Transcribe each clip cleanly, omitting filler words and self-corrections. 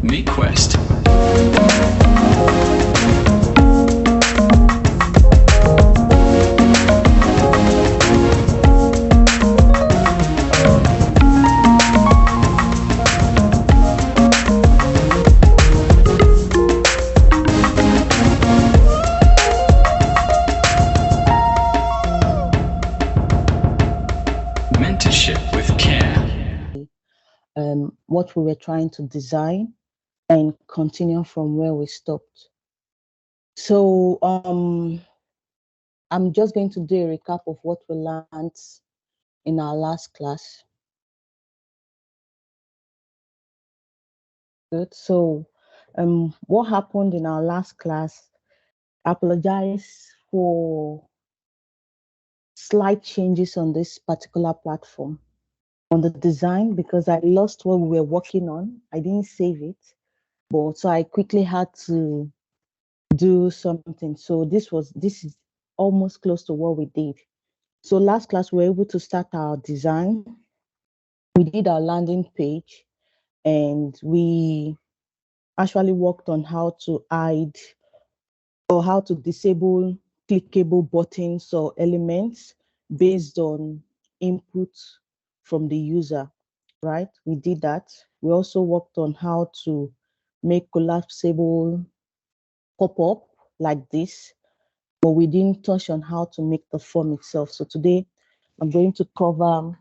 MEQuest. Mentorship with care. What we were trying to design and continue from where we stopped. So I'm just going to do a recap of what we learned in our last class. Good. So what happened in our last class, I apologize for slight changes on this particular platform on the design because I lost what we were working on. I didn't save it, but so I quickly had to do something. So this is almost close to what we did. So last class we were able to start our design. We did our landing page and we actually worked on how to hide or how to disable clickable buttons or elements based on input from the user, right? We did that. We also worked on how to make collapsible pop-up like this, but we didn't touch on how to make the form itself. So today I'm going to cover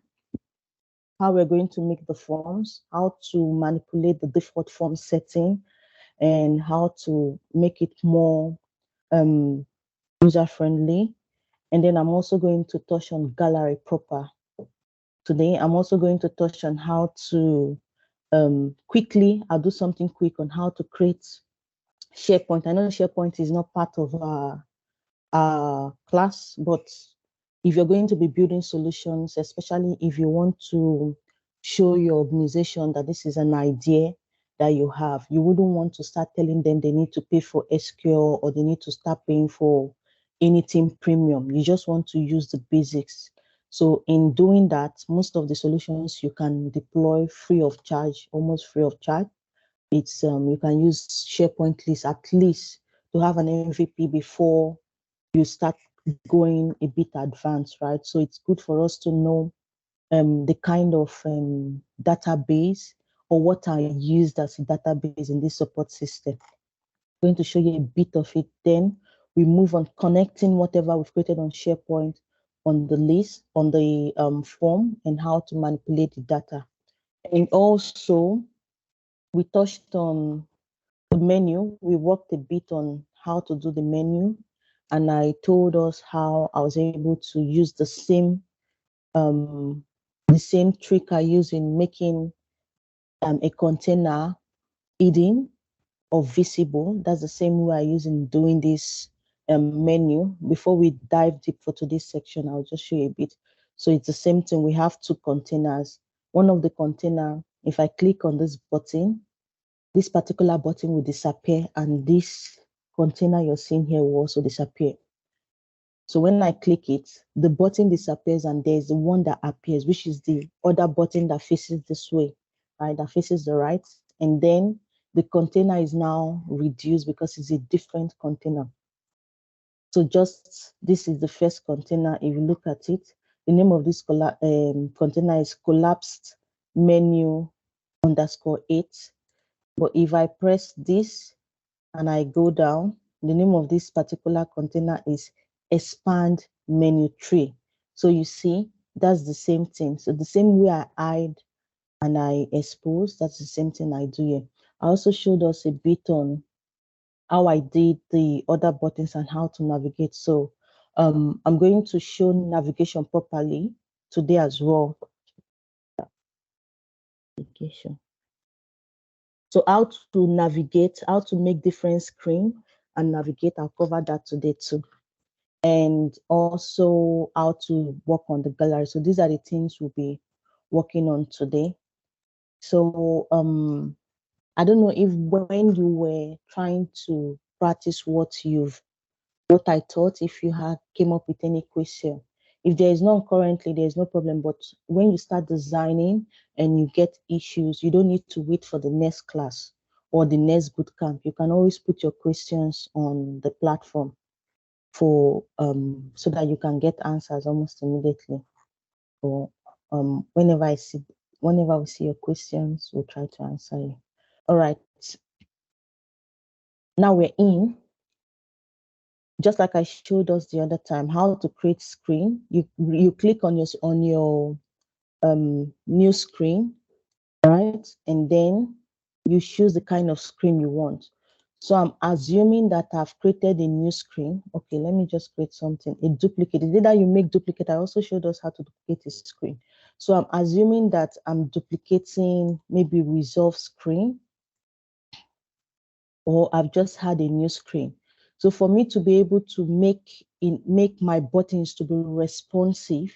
how we're going to make the forms, how to manipulate the default form setting, and how to make it more user-friendly. And then I'm also going to touch on gallery proper. Today, I'm also going to touch on how to quickly, I'll do something quick on how to create SharePoint. I know SharePoint is not part of our class, but if you're going to be building solutions, especially if you want to show your organization that this is an idea that you have, you wouldn't want to start telling them they need to pay for SQL or they need to start paying for anything premium. You just want to use the basics. So in doing that, most of the solutions you can deploy free of charge, almost free of charge. It's you can use SharePoint list at least to have an MVP before you start going a bit advanced, right? So it's good for us to know the kind of database or what are used as a database in this support system. I'm going to show you a bit of it. Then we move on connecting whatever we've created on SharePoint on the list, on the form, and how to manipulate the data. And also, we touched on the menu. We worked a bit on how to do the menu, and I told us how I was able to use the same trick I use in making a container hidden or visible. That's the same way I use in doing this menu. Before we dive deep for today's section, I'll just show you a bit. So it's the same thing. We have two containers. One of the container, if I click on this button, this particular button will disappear and this container you're seeing here will also disappear. So when I click it, the button disappears and there's the one that appears, which is the other button that faces this way, right? That faces the right. And then the container is now reduced because it's a different container. So just, this is the first container. If you look at it, the name of this container is collapsed menu _8. But if I press this and I go down, the name of this particular container is expand menu tree. So you see, that's the same thing. So the same way I hide and I expose, that's the same thing I do here. I also showed us a bit on how I did the other buttons and how to navigate. So I'm going to show navigation properly today as well. Navigation. So how to navigate, how to make different screen and navigate, I'll cover that today too. And also how to work on the gallery. So these are the things we'll be working on today. So I don't know if when you were trying to practice what I taught, if you had came up with any question. If there is none currently, there is no problem. But when you start designing and you get issues, you don't need to wait for the next class or the next bootcamp, you can always put your questions on the platform for so that you can get answers almost immediately. Or whenever we see your questions, we'll try to answer you. All right. Now we're in. Just like I showed us the other time, how to create screen. You click on your new screen, right? And then you choose the kind of screen you want. So I'm assuming that I've created a new screen. Okay, let me just create something, a duplicate. Is it that you make duplicate? I also showed us how to duplicate a screen. So I'm assuming that I'm duplicating maybe resolve screen, or I've just had a new screen. So for me to be able to make my buttons to be responsive,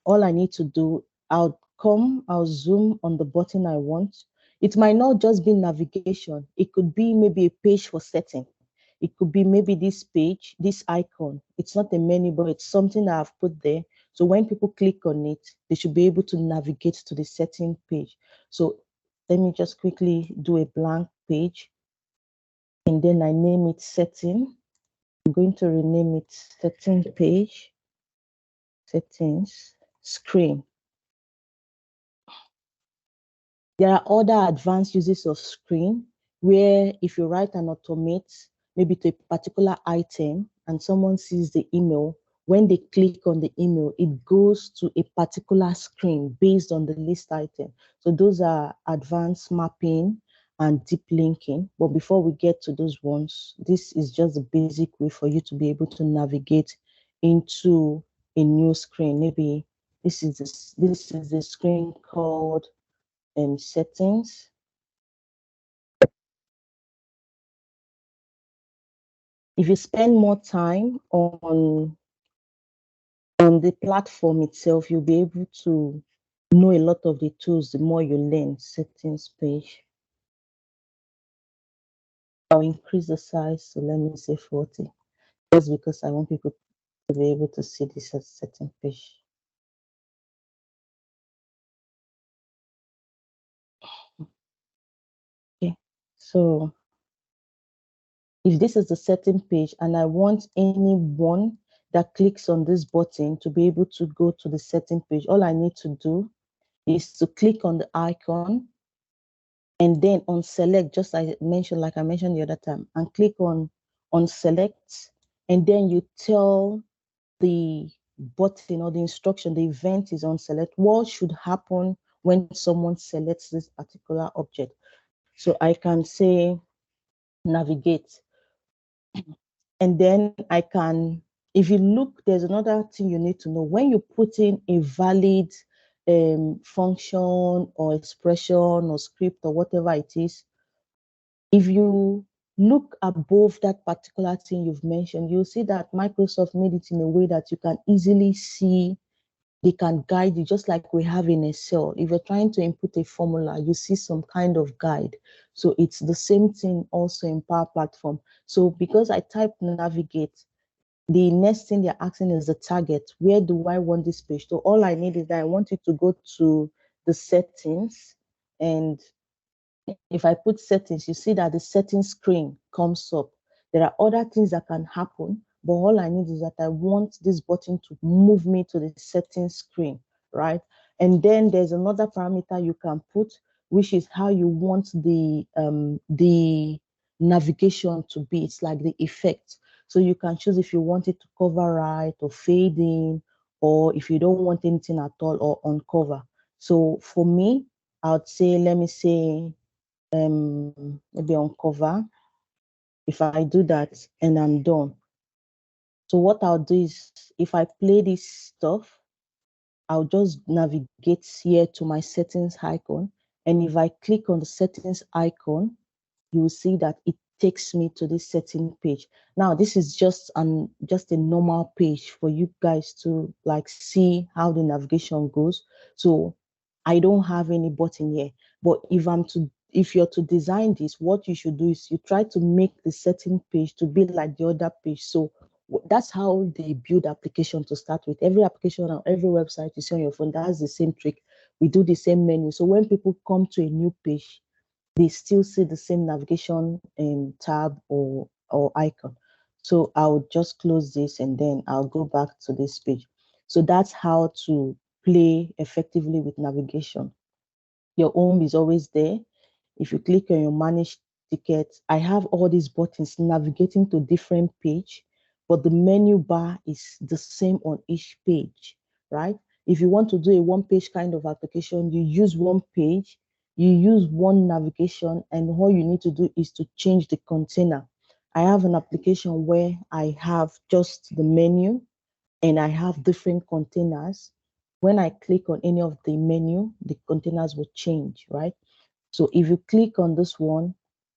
all I need to do, I'll zoom on the button I want. It might not just be navigation. It could be maybe a page for setting. It could be maybe this page, this icon. It's not a menu, but it's something that I've put there. So when people click on it, they should be able to navigate to the setting page. So let me just quickly do a blank page. And then I name it setting. I'm going to rename it setting page, settings, screen. There are other advanced uses of screen where if you write an automate, maybe to a particular item, and someone sees the email, when they click on the email, it goes to a particular screen based on the list item. So those are advanced mapping and deep linking. But before we get to those ones, this is just the basic way for you to be able to navigate into a new screen. Maybe this is the screen called settings. If you spend more time on the platform itself, you'll be able to know a lot of the tools the more you learn. Settings page. I'll increase the size, so let me say 40, just because I want people to be able to see this as setting page. Okay, so if this is the setting page and I want anyone that clicks on this button to be able to go to the setting page, all I need to do is to click on the icon and then on select, just like I mentioned the other time, and click on select, and then you tell the button or the instruction, the event is on select, what should happen when someone selects this particular object. So I can say navigate, and then I can, if you look, there's another thing you need to know. When you put in a valid function or expression or script or whatever it is, if you look above that particular thing you've mentioned, you'll see that Microsoft made it in a way that you can easily see, they can guide you, just like we have in Excel. If you're trying to input a formula, you see some kind of guide. So it's the same thing also in Power Platform. So because I type navigate, the next thing they're asking is the target. Where do I want this page? So all I need is that I want it to go to the settings, and if I put settings, you see that the settings screen comes up. There are other things that can happen, but all I need is that I want this button to move me to the settings screen, right? And then there's another parameter you can put, which is how you want the navigation to be. It's like the effect. So you can choose if you want it to cover right or fade in, or if you don't want anything at all, or uncover. So for me, I would say, let me say, maybe uncover. If I do that and I'm done, so what I'll do is, if I play this stuff, I'll just navigate here to my settings icon, and if I click on the settings icon, you will see that it takes me to this setting page. Now this is just a normal page for you guys to like see how the navigation goes. So I don't have any button here, but if you're to design this, what you should do is you try to make the setting page to be like the other page. So that's how they build application to start with. Every application on every website you see on your phone, that's the same trick. We do the same menu. So when people come to a new page, they still see the same navigation tab or icon. So I'll just close this and then I'll go back to this page. So that's how to play effectively with navigation. Your home is always there. If you click on your manage tickets, I have all these buttons navigating to different page, but the menu bar is the same on each page, right? If you want to do a one-page kind of application, you use one page, you use one navigation, and all you need to do is to change the container. I have an application where I have just the menu and I have different containers. When I click on any of the menu, the containers will change, right? So if you click on this one,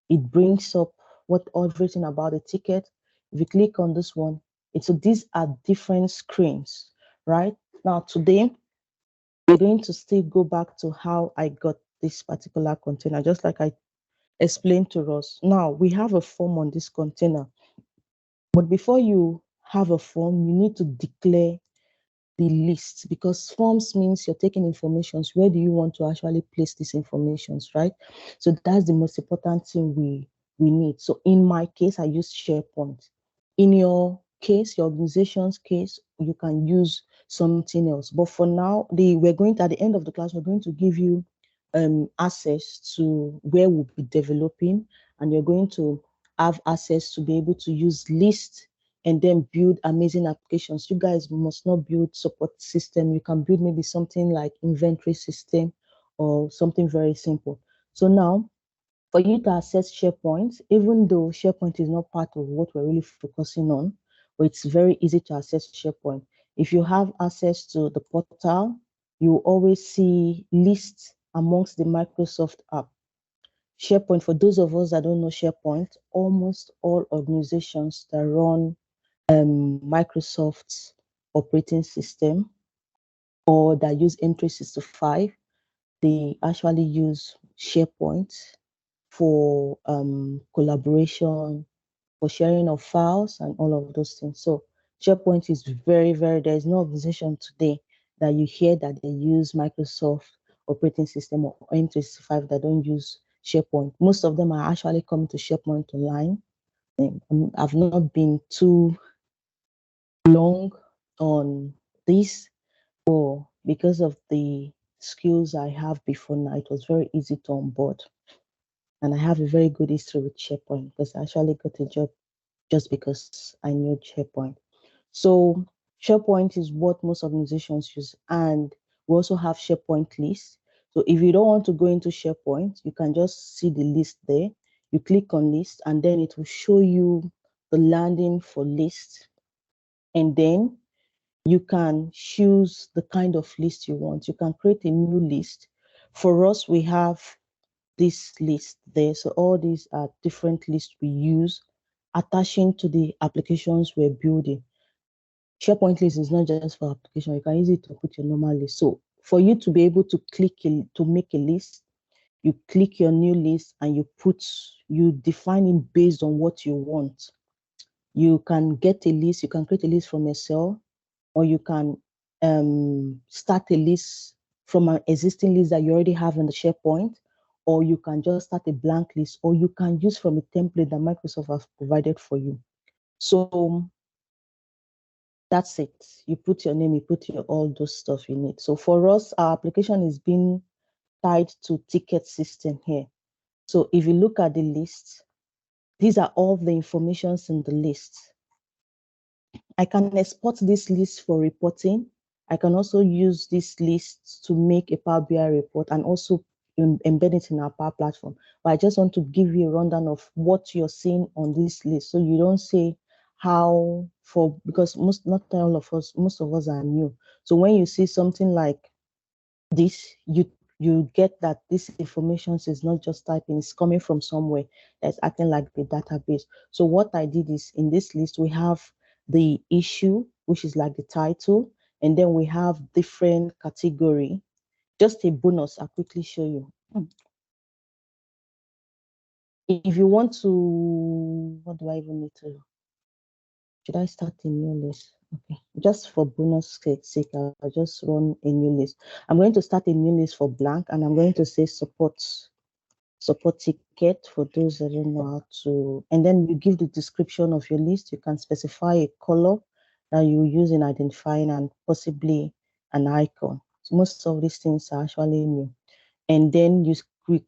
it brings up what everything about the ticket. If you click on this one, so these are different screens, right? Now today, we're going to still go back to how I got this particular container, just like I explained to us. Now we have a form on this container, but before you have a form, you need to declare the list, because forms means you're taking informations. Where do you want to actually place these informations, right? So that's the most important thing we need. So in my case, I use SharePoint. In your case, your organization's case, you can use something else. But for now, we're going to, at the end of the class, we're going to give you access to where we'll be developing, and you're going to have access to be able to use lists and then build amazing applications. You guys must not build support system. You can build maybe something like inventory system or something very simple. So now, for you to access SharePoint, even though SharePoint is not part of what we're really focusing on, but it's very easy to access SharePoint. If you have access to the portal, you always see lists amongst the Microsoft app. SharePoint, for those of us that don't know SharePoint, almost all organizations that run Microsoft's operating system or that use M365, they actually use SharePoint for collaboration, for sharing of files and all of those things. So SharePoint is very, there's no organization today that you hear that they use Microsoft operating system or M365 that don't use SharePoint. Most of them are actually coming to SharePoint online. I've not been too long on this, or because of the skills I have before now, it was very easy to onboard. And I have a very good history with SharePoint because I actually got a job just because I knew SharePoint. So SharePoint is what most organizations use. And we also have SharePoint lists. So if you don't want to go into SharePoint, you can just see the list there. You click on list and then it will show you the landing for list. And then you can choose the kind of list you want. You can create a new list. For us, we have this list there. So all these are different lists we use attaching to the applications we're building. SharePoint list is not just for application. You can use it to put your normal list. So for you to be able to to make a list, you click your new list and you define it based on what you want. You can get a list, you can create a list from Excel, or you can start a list from an existing list that you already have in the SharePoint, or you can just start a blank list, or you can use from a template that Microsoft has provided for you. So that's it. You put your name, you put your all those stuff you need. So for us, our application is being tied to ticket system here. So if you look at the list, these are all the informations in the list. I can export this list for reporting. I can also use this list to make a Power BI report and also embed it in our Power Platform. But I just want to give you a rundown of what you're seeing on this list, so you don't say how because not all of us, most of us are new. So when you see something like this, you get that this information is not just typing, it's coming from somewhere that's acting like the database. So what I did is, in this list, we have the issue, which is like the title, and then we have different category. Just a bonus, I'll quickly show you. If you want to, what do I even need to, should I start a new list? Okay, just for bonus sake, I'll just run a new list. I'm going to start a new list for blank, and I'm going to say support support ticket for those that don't know how to, and then you give the description of your list. You can specify a color that you use in identifying and possibly an icon. So most of these things are actually new. And then you click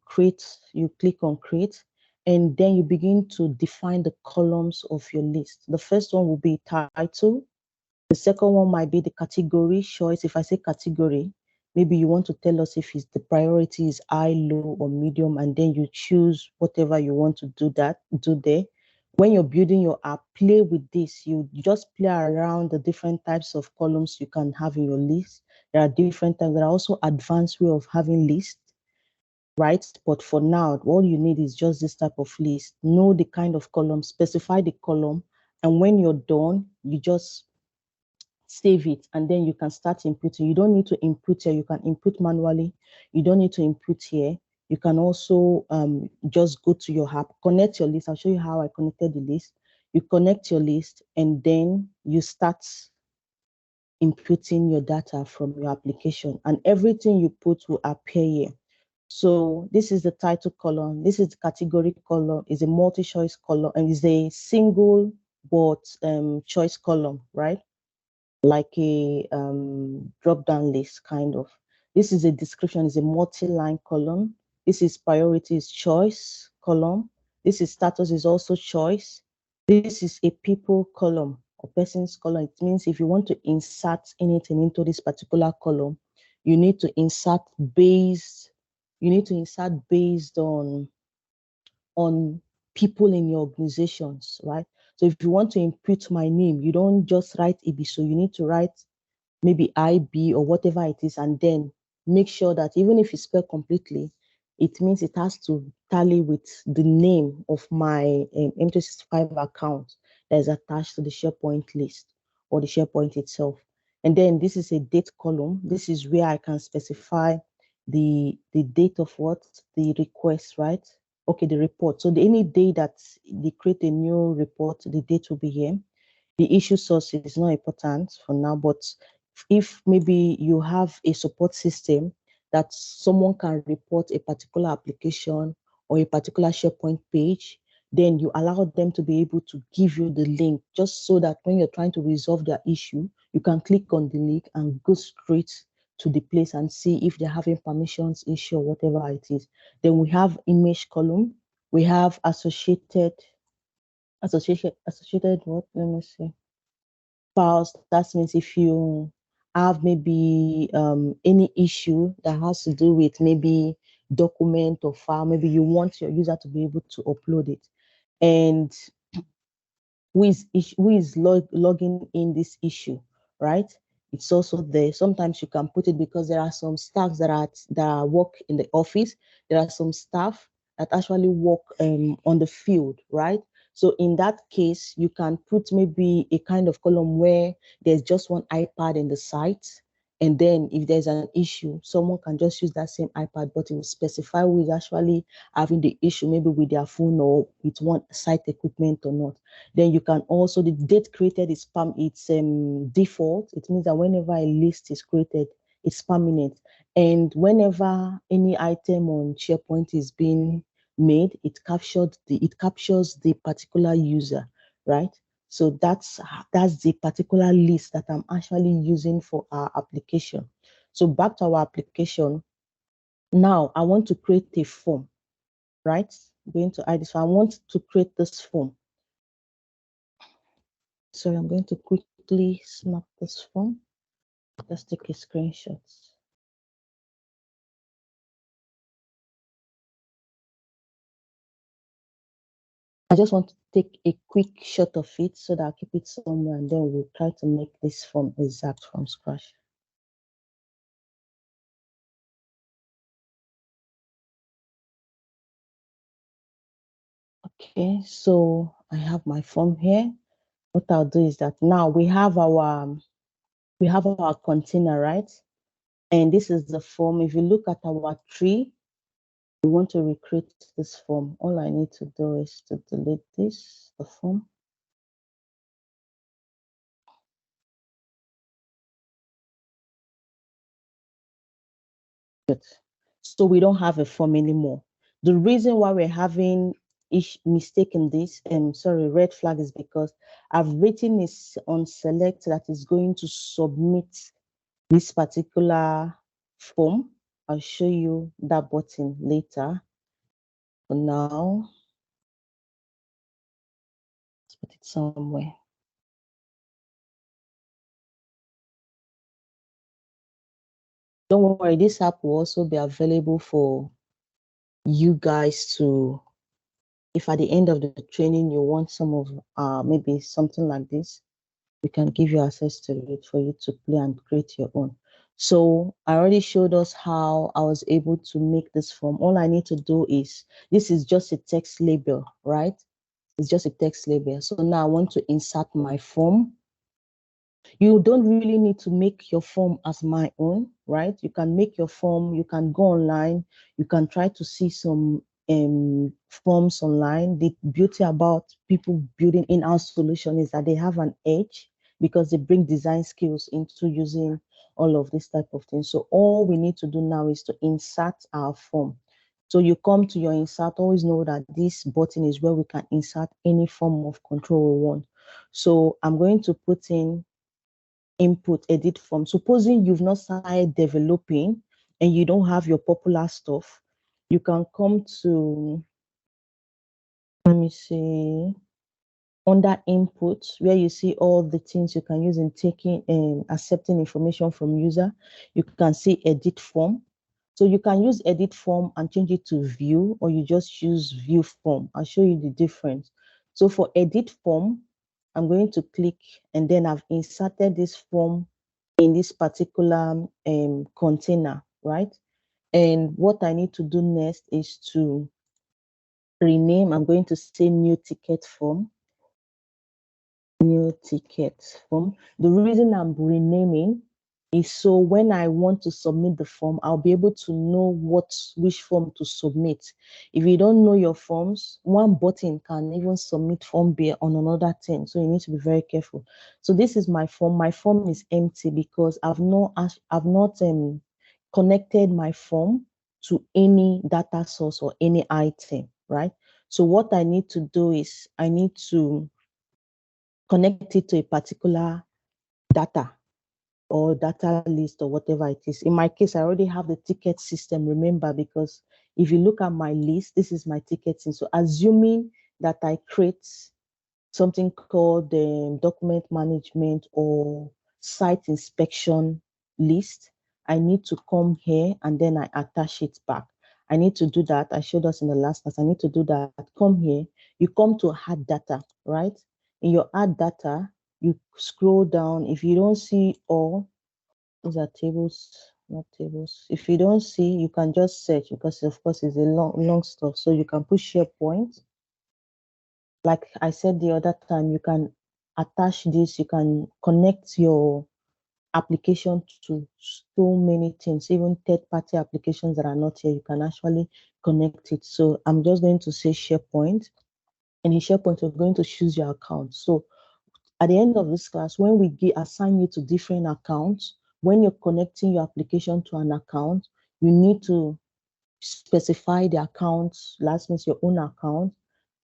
on create, and then you begin to define the columns of your list. The first one will be title. The second one might be the category choice. If I say category, maybe you want to tell us if the priority is high, low, or medium, and then you choose whatever you want to do there. When you're building your app, play with this. You just play around the different types of columns you can have in your list. There are different types. There are also advanced way of having lists, right? But for now, all you need is just this type of list. Know the kind of column, specify the column, and when you're done, you just save it, and then you can start inputting. You don't need to input here. You can input manually. You don't need to input here. You can also just go to your app, connect your list. I'll show you how I connected the list. You connect your list, and then you start inputting your data from your application, and everything you put will appear here. So this is the title column. This is the category column. Is a multi-choice column, and is a single but choice column, right? Like a drop-down list, kind of. This is a description, is a multi-line column. This is priorities choice column. This is status, is also choice. This is a people column or persons column. It means if you want to insert anything into this particular column, you need to insert based, on people in your organizations, right? So if you want to input my name, you don't just write EB. So you need to write maybe IB or whatever it is, and then make sure that even if it's spelled completely, it means it has to tally with the name of my M365 account that is attached to the SharePoint list or the SharePoint itself. And then this is a date column. This is where I can specify the date of what? The request, right? Okay, the report. So any day that they create a new report, the date will be here. The issue source is not important for now, but if maybe you have a support system that someone can report a particular application or a particular SharePoint page, then you allow them to be able to give you the link, just so that when you're trying to resolve their issue, you can click on the link and go straight to the place and see if they're having permissions issue or whatever it is. Then we have image column. We have associated what? Let me see. Files. That means if you have maybe any issue that has to do with maybe document or file, maybe you want your user to be able to upload it. And logging in this issue, right? It's also there. Sometimes you can put it because there are some staff that work in the office. There are some staff that actually work on the field, right? So in that case, you can put maybe a kind of column where there's just one iPad in the site. And then if there's an issue, someone can just use that same iPad, but it will specify who is actually having the issue, maybe with their phone or with one site equipment or not. Then you can also, the date created is it's default. It means that whenever a list is created, it's permanent. And whenever any item on SharePoint is being made, it captures the particular user, right? So that's the particular list that I'm actually using for our application. So back to our application. Now I want to create a form, right? I'm going to add this. So I want to create this form. So I'm going to quickly snap this form. Let's take a screenshot. I just want to take a quick shot of it so that I'll keep it somewhere, and then we'll try to make this form exact from scratch. Okay, so I have my form here. What I'll do is that now we have our container, right? And this is the form. If you look at our tree, we want to recreate this form. All I need to do is to delete the form. Good. So we don't have a form anymore. The reason why we're having mistake in this, red flag, is because I've written this on select that is going to submit this particular form. I'll show you that button later. For now, let's put it somewhere. Don't worry, this app will also be available for you guys to, if at the end of the training you want some of maybe something like this, we can give you access to it for you to play and create your own. So I already showed us how I was able to make this form. All I need to do is, this is just a text label, right? It's just a text label. So now I want to insert my form. You don't really need to make your form as my own, right? You can make your form, you can go online, you can try to see some forms online. The beauty about people building in-house solution is that they have an edge because they bring design skills into using all of this type of things. So all we need to do now is to insert our form. So you come to your insert, always know that this button is where we can insert any form of control we want. So I'm going to put in input edit form. Supposing you've not started developing and you don't have your popular stuff, you can come to, let me see, under input, where you see all the things you can use in taking and accepting information from user. You can see edit form. So you can use edit form and change it to view, or you just use view form. I'll show you the difference. So for edit form, I'm going to click, and then I've inserted this form in this particular container, right? And what I need to do next is to rename. I'm going to say new ticket form. New ticket form. The reason I'm renaming is so when I want to submit the form, I'll be able to know which form to submit. If you don't know your forms, one button can even submit form B on another thing. So you need to be very careful. So this is my form. My form is empty because I've not connected my form to any data source or any item, right? So what I need to do is I need to connect it to a particular data or data list or whatever it is. In my case, I already have the ticket system, remember, because if you look at my list, this is my ticketing. So assuming that I create something called the document management or site inspection list, I need to come here and then I attach it back. I need to do that. I showed us in the last class. I need to do that. Come here. You come to add data, right? In your add data, you scroll down. If you don't see all, these are tables, not tables. If you don't see, you can just search because of course it's a long stuff. So you can put SharePoint. Like I said the other time, you can attach this, you can connect your application to so many things, even third-party applications that are not here, you can actually connect it. So I'm just going to say SharePoint, and in SharePoint, you're going to choose your account. So at the end of this class, when we assign you to different accounts, when you're connecting your application to an account, you need to specify the account, last means your own account,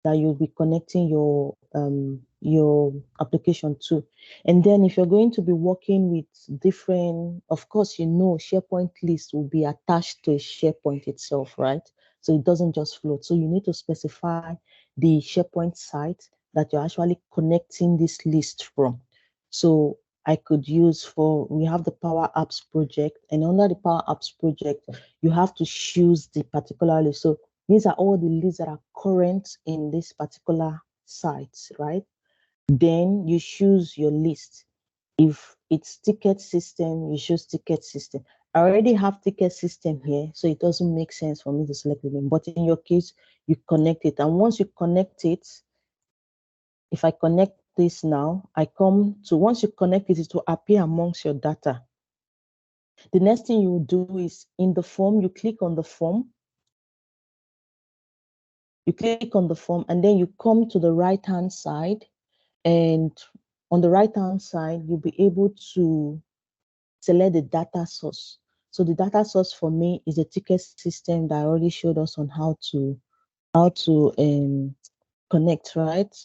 that you'll be connecting your application to. And then if you're going to be working with different, of course, SharePoint list will be attached to a SharePoint itself, right? So it doesn't just float. So you need to specify the SharePoint site that you're actually connecting this list from. So I could use we have the PowerApps project, and under the PowerApps project, you have to choose the particular list. So these are all the lists that are current in this particular site, right? Then you choose your list. If it's ticket system, you choose ticket system. I already have ticket system here, so it doesn't make sense for me to select the name. But in your case, you connect it. And once you connect it, if I connect this now, once you connect it, it will appear amongst your data. The next thing you will do is in the form, you click on the form. You click on the form and then you come to the right-hand side, and on the right-hand side, you'll be able to select the data source. So the data source for me is a ticket system that already showed us on how to connect, right?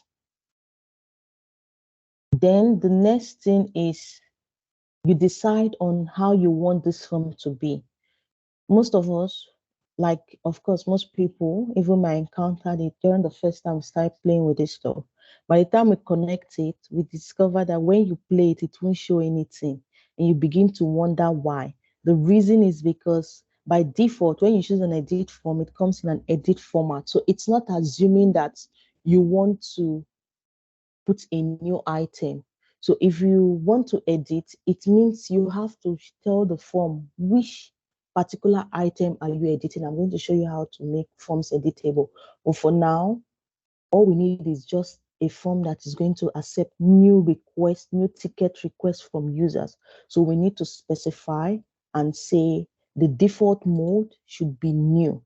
Then the next thing is you decide on how you want this form to be. Most of us, like, of course, most people, even I encountered it during the first time we started playing with this stuff. By the time we connect it, we discover that when you play it, it won't show anything. And you begin to wonder why. The reason is because by default, when you choose an edit form, it comes in an edit format. So it's not assuming that you want to put a new item. So if you want to edit, it means you have to tell the form which particular item are you editing. I'm going to show you how to make forms editable. But for now, all we need is just a form that is going to accept new requests, new ticket requests from users. So we need to specify and say the default mode should be new.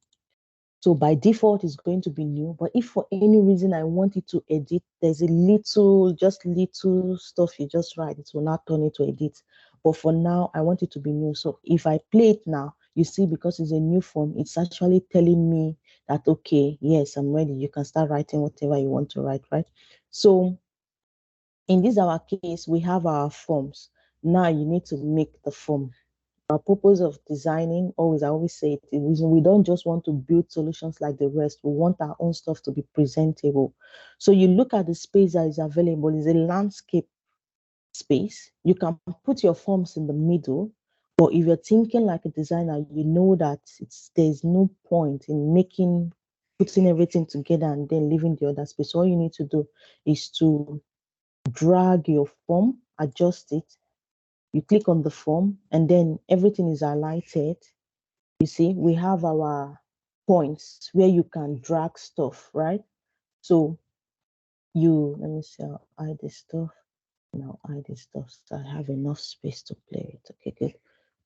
So by default, it's going to be new. But if for any reason I want it to edit, there's a little, just little stuff you just write. It will not turn it to edit. But for now, I want it to be new. So if I play it now, you see, because it's a new form, it's actually telling me that, okay, yes, I'm ready. You can start writing whatever you want to write, right? So in this our case, we have our forms. Now you need to make the form. Our purpose of designing, I always say it, is we don't just want to build solutions like the rest. We want our own stuff to be presentable. So you look at the space that is available, is a landscape space. You can put your forms in the middle, but if you're thinking like a designer, you know that there's no point in putting everything together and then leaving the other space. All you need to do is to drag your form, adjust it. You click on the form and then everything is highlighted. You see, we have our points where you can drag stuff, right? So let me see, I'll hide this stuff. Now hide this stuff so I have enough space to play it. Okay, good.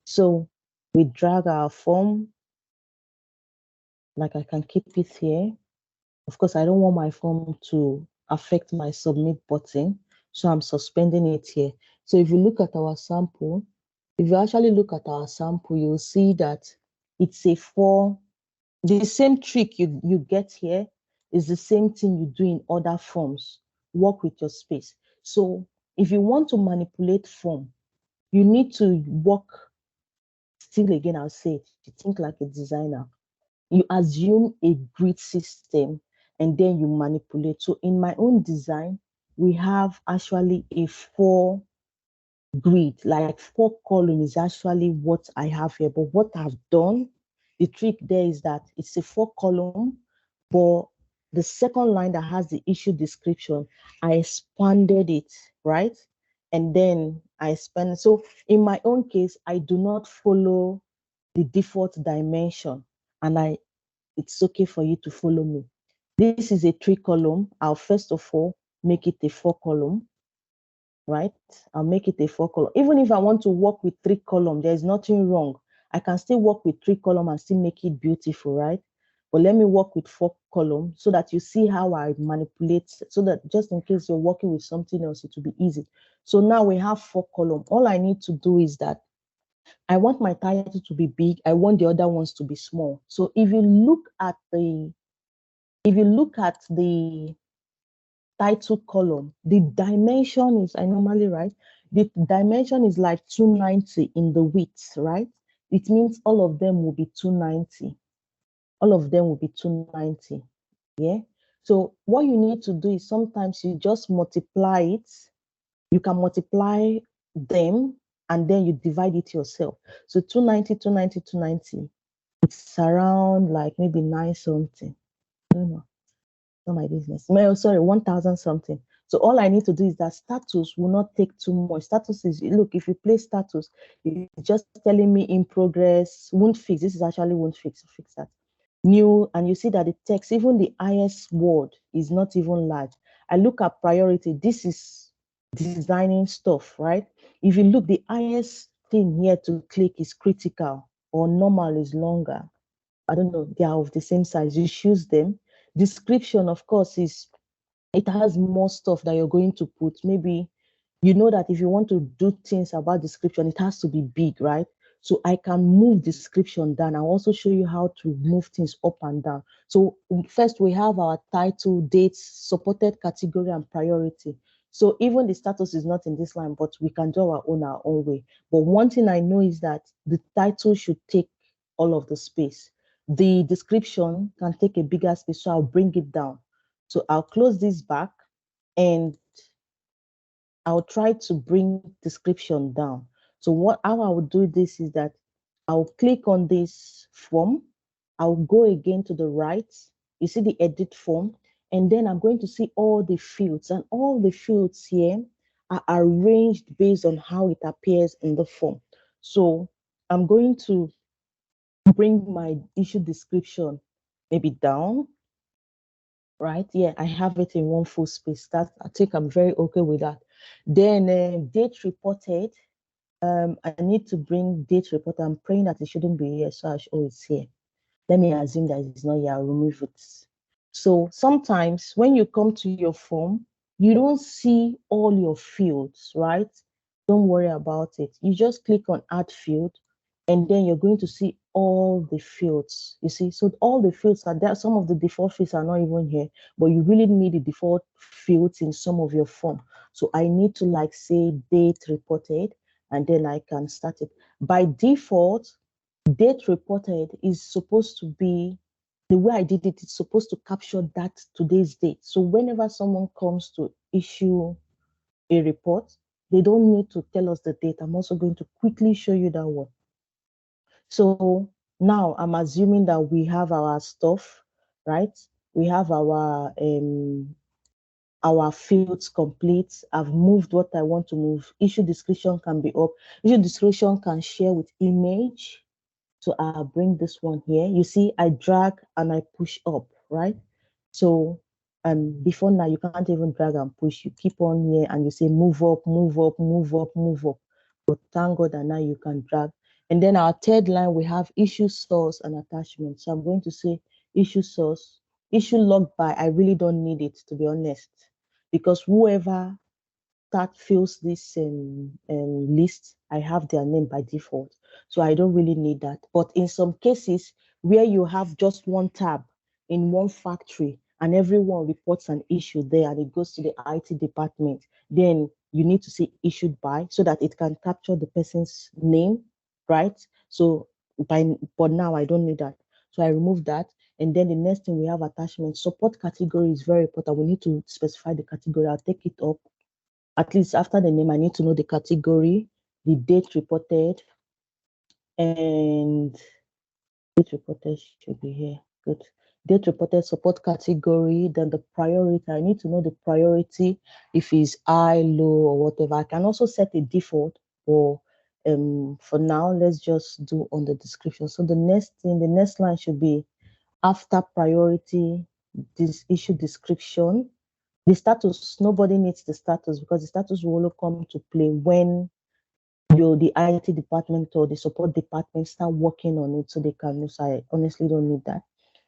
So we drag our form, like I can keep it here. Of course, I don't want my form to affect my submit button, so I'm suspending it here. So if you look at our sample, if you actually look at our sample, you'll see that it's the same trick you get here is the same thing you do in other forms. Work with your space. So if you want to manipulate form, you need to work, still again, I'll say it, you think like a designer. You assume a grid system and then you manipulate. So in my own design, we have actually a 4 grid, like 4 column is actually what I have here. But what I've done, the trick there is that it's a 4 column, but the second line that has the issue description, I expanded it, right? And then I expand. So in my own case, I do not follow the default dimension, and it's okay for you to follow me. This is a 3 column. I'll first of all make it a 4 column, right? I'll make it a 4 column. Even if I want to work with 3 column, there's nothing wrong. I can still work with 3 column and still make it beautiful, right? But let me work with 4 column so that you see how I manipulate, so that just in case you're working with something else, it will be easy. So now we have 4 column. All I need to do is that I want my title to be big. I want the other ones to be small. So if you look at the title column, the dimension is, I normally write, the dimension is like 290 in the width, right? It means all of them will be 290. All of them will be 290. Yeah. So what you need to do is sometimes you just multiply it. You can multiply them and then you divide it yourself. So 290, 290, 290. It's around like maybe 9 something. I don't know. Not my business. No, sorry, 1,000 something. So all I need to do is that status will not take too much. Status is, look, if you play status, it's just telling me in progress, won't fix. This is actually won't fix. Fix that. New, and you see that the text, even the highest word is not even large. I look at priority. This is designing stuff, right? If you look, the highest thing here to click is critical, or normal is longer. I don't know, they are of the same size. You choose them. Description, of course, it has more stuff that you're going to put. Maybe you know that if you want to do things about description, it has to be big, right? So I can move description down. I'll also show you how to move things up and down. So first we have our title, dates, supported category, and priority. So even the status is not in this line, but we can do our own way. But one thing I know is that the title should take all of the space. The description can take a bigger space, so I'll bring it down. So I'll close this back and I'll try to bring description down. So how I would do this is that I'll click on this form. I'll go again to the right. You see the edit form, and then I'm going to see all the fields, and all the fields here are arranged based on how it appears in the form. So I'm going to bring my issue description maybe down, right? Yeah, I have it in one full space. That I think I'm very okay with that. Then date reported. I need to bring date report. I'm praying that it shouldn't be here, so it's here. Let me assume that it's not here. I'll remove it. So sometimes when you come to your form, you don't see all your fields, right? Don't worry about it. You just click on add field, and then you're going to see all the fields. You see, so all the fields are there. Some of the default fields are not even here, but you really need the default fields in some of your form. So I need to like say date reported, and then I can start it. By default, date reported is supposed to be the way I did it, it's supposed to capture that today's date. So whenever someone comes to issue a report, they don't need to tell us the date. I'm also going to quickly show you that one. So now I'm assuming that we have our stuff, right? We have our fields complete. I've moved what I want to move. Issue description can be up. Issue description can share with image. So I'll bring this one here. You see, I drag and I push up, right? So before now, you can't even drag and push. You keep on here and you say move up, move up, move up, move up. But thank God that now you can drag. And then our third line, we have issue source and attachment. So I'm going to say issue source, issue log by. I really don't need it, to be honest, because whoever that fills this list, I have their name by default. So I don't really need that. But in some cases where you have just one tab in one factory and everyone reports an issue there and it goes to the IT department, then you need to say issued by so that it can capture the person's name, right? So but now I don't need that. So I remove that. And then the next thing we have attachment. Support category is very important. We need to specify the category. I'll take it up. At least after the name, I need to know the category, the date reported, and date reported should be here. Good. Date reported support category, then the priority. I need to know the priority if it's high, low, or whatever. I can also set a default, or for now, let's just do on the description. So the next line should be after priority, this issue description. The status, nobody needs the status because the status will only come to play when the IT department or the support department start working on it so they can use. I honestly don't need that.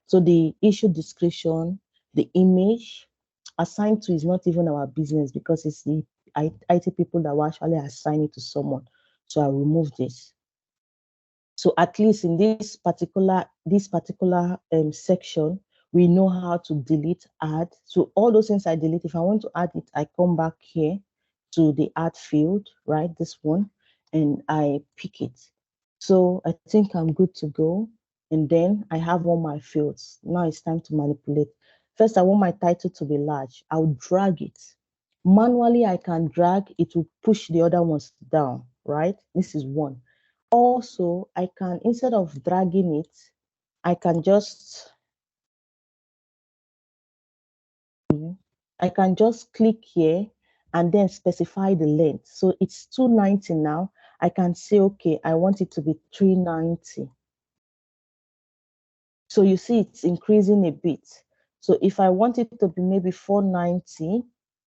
So the issue description, the image assigned to is not even our business because it's the IT people that will actually assign it to someone. So I'll remove this. So at least in this particular section, we know how to delete, add. So all those things I delete, if I want to add it, I come back here to the add field, right? This one, and I pick it. So I think I'm good to go. And then I have all my fields. Now it's time to manipulate. First, I want my title to be large. I'll drag it. Manually, I can drag, it will push the other ones down, right? This is one. Also, I can, instead of dragging it, I can just click here and then specify the length. So it's 290 now. I can say, okay, I want it to be 390. So you see it's increasing a bit. So if I want it to be maybe 490,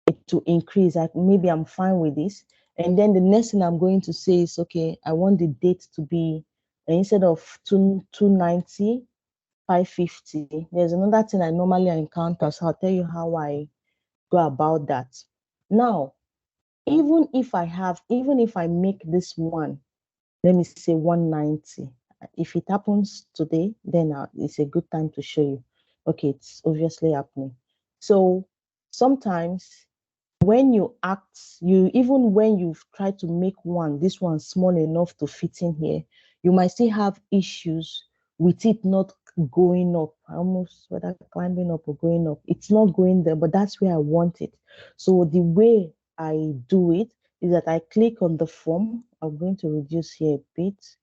it to increase, maybe I'm fine with this. And then the next thing I'm going to say is, okay, I want the date to be, instead of 290, 550. There's another thing I normally encounter, so I'll tell you how I go about that. Now, even if I make this one let me say 190. If it happens today, then it's a good time to show you. Okay, it's obviously happening. So sometimes when you act, even when you've tried to make this one small enough to fit in here, you might still have issues with it not going up. I almost whether climbing up or going up. It's not going there, but that's where I want it. So the way I do it is that I click on the form. I'm going to reduce here a bit.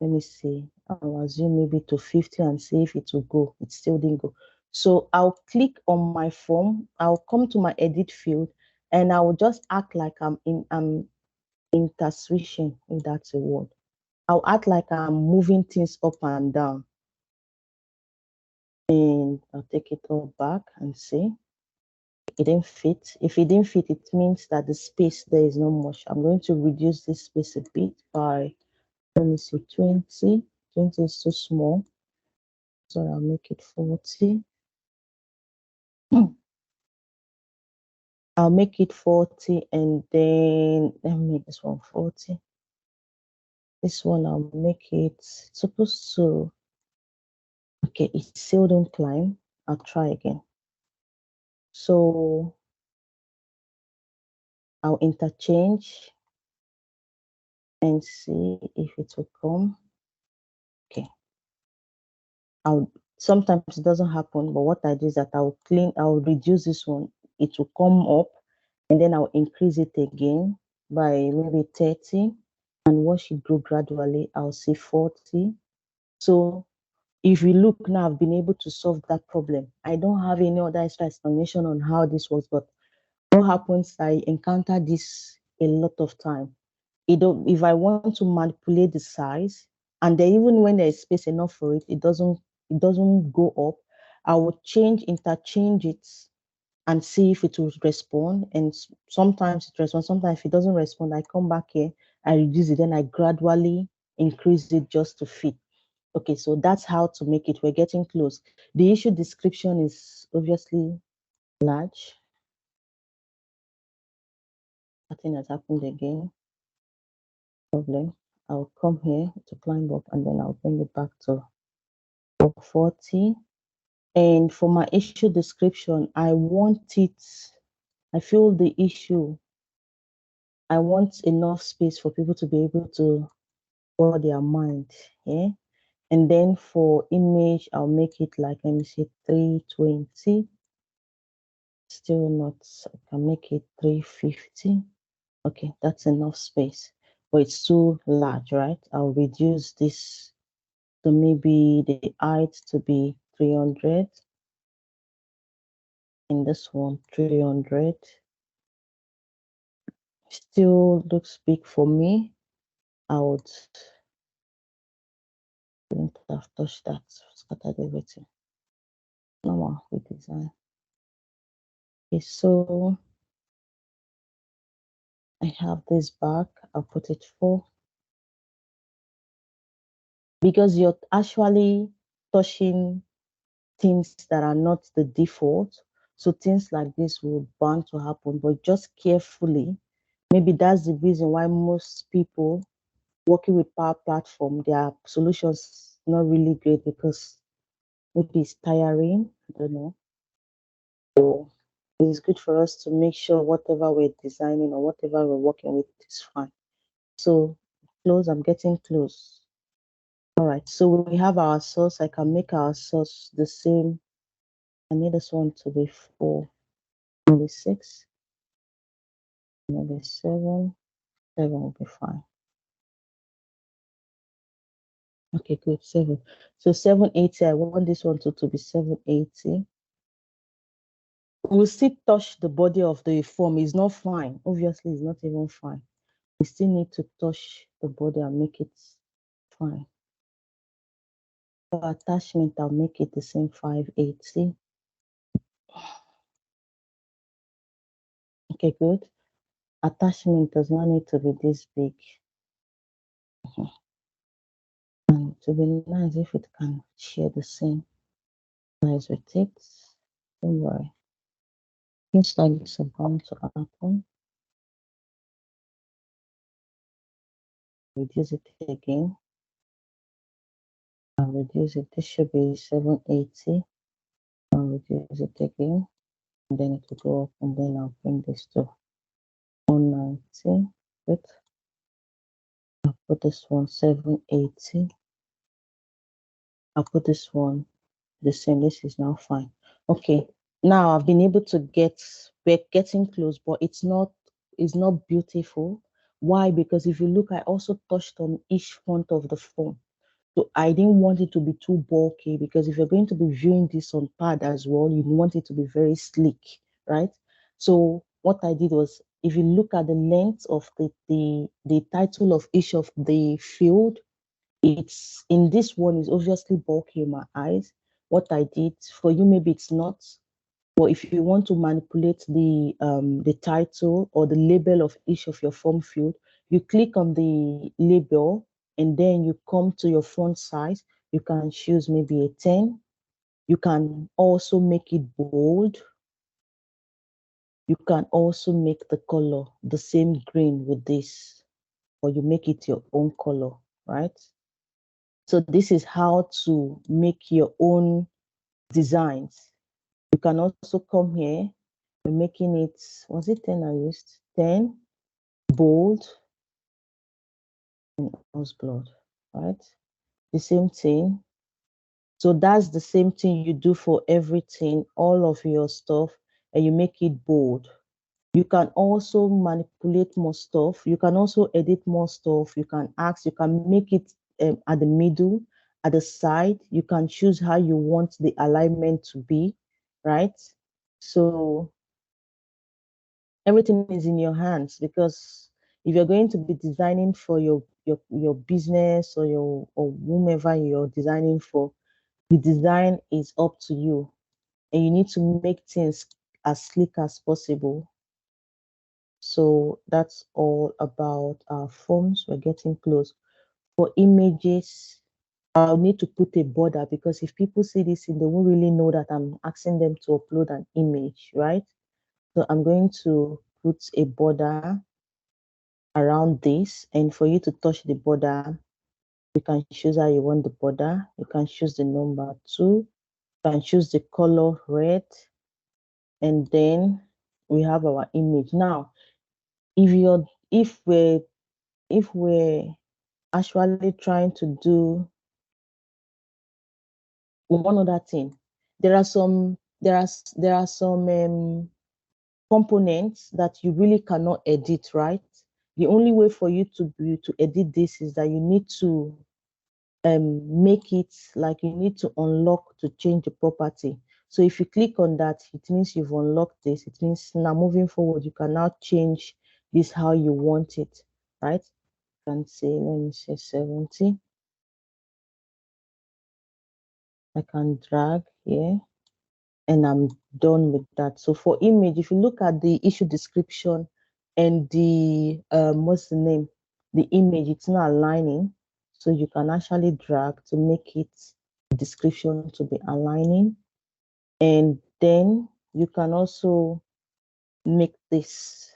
Let me see. I'll assume maybe to 50 and see if it will go. It still didn't go. So I'll click on my form. I'll come to my edit field and I will just act like I'm interswitching, if that's a word. I'll act like I'm moving things up and down. And I'll take it all back and see. It didn't fit. If it didn't fit, it means that the space there is not much. I'm going to reduce this space a bit by, let me see, 20. 20 is too small. So I'll make it 40. I'll make it 40 and then let me make this one 40. This one I'll make it supposed to, okay, it still don't climb. I'll try again. So I'll interchange and see if it will come. Okay. Sometimes it doesn't happen, but what I do is that I'll reduce this one. It will come up and then I'll increase it again by maybe 30 and watch it grow gradually. I'll say 40. So if you look now, I've been able to solve that problem. I don't have any other extra explanation on how this works, but what happens, I encounter this a lot of time. If I want to manipulate the size, and then even when there's space enough for it, it doesn't go up. I will interchange it and see if it will respond. And sometimes it responds. Sometimes if it doesn't respond, I come back here, I reduce it, then I gradually increase it just to fit. Okay, so that's how to make it. We're getting close. The issue description is obviously large. Nothing has happened again. Problem. I'll come here to climb up and then I'll bring it back to 40. And for my issue description, I feel the issue, I want enough space for people to be able to pour their mind. Yeah. And then for image, I'll make it like, let me say 320. Still not, I can make it 350. Okay, that's enough space, but it's too large, right? I'll reduce this to maybe the height to be 300. And this one, 300. Still looks big for me. I wouldn't have touched that, scattered everything. Normal with design. Okay, so I have this back. I'll put it 4. Because you're actually touching things that are not the default. So things like this will bound to happen, but just carefully. Maybe that's the reason why most people working with Power Platform, their solutions not really great because maybe it's tiring. I don't know. So it's good for us to make sure whatever we're designing or whatever we're working with is fine. So close, I'm getting close. All right, so we have our source. I can make our source the same. I need this one to be 4, maybe 6, maybe 7. 7 will be fine. Okay, good. 7. So 780. I want this one to be 780. We'll still touch the body of the form. It's not fine. Obviously, it's not even fine. We still need to touch the body and make it fine. For attachment, I'll make it the same 580. Okay, good. Attachment does not need to be this big. And to be nice, if it can share the same size with it, don't worry. Things like this are bound to happen. reduce it again. I'll reduce it. This should be 780. I'll reduce it again. And then it will go up, and then I'll bring this to 190. Good. I'll put this one 780. I'll put this one the same. This is now fine. Okay. Now I've been able to we're getting close, but it's not beautiful. Why? Because if you look, I also touched on each front of the phone. So I didn't want it to be too bulky, because if you're going to be viewing this on pad as well, you want it to be very sleek, right? So what I did was, if you look at the length of the title of each of the field, it's in this one is obviously bulky in my eyes. What I did for you, maybe it's not, but if you want to manipulate the title or the label of each of your form field, you click on the label and then you come to your font size. You can choose maybe a 10. You can also make it bold. You can also make the color the same green with this, or you make it your own color, right? So this is how to make your own designs. You can also come here. We're making it, was it 10 I used? 10, bold, and mouse blood, right? The same thing. So that's the same thing you do for everything, all of your stuff, and you make it bold. You can also manipulate more stuff. You can also edit more stuff. You can ask, you can make it at the middle, at the side. You can choose how you want the alignment to be, right? So everything is in your hands, because if you're going to be designing for your business or whomever you're designing for, the design is up to you, and you need to make things as sleek as possible. So that's all about our forms. We're getting close. For images, I'll need to put a border, because if people see this, they won't really know that I'm asking them to upload an image, right? So I'm going to put a border around this, and for you to touch the border, you can choose how you want the border. You can choose the number 2. You can choose the color red, and then we have our image. Now, if we're actually trying to do one other thing, there are some components that you really cannot edit, right? The only way for you to edit this is that you need to make it, like you need to unlock to change the property. So if you click on that, it means you've unlocked this. It means now moving forward, you can now change this how you want it, right? You can say, let me say 70. I can drag here, and I'm done with that. So for image, if you look at the issue description and the what's the name, the image, it's not aligning. So you can actually drag to make it description to be aligning, and then you can also make this.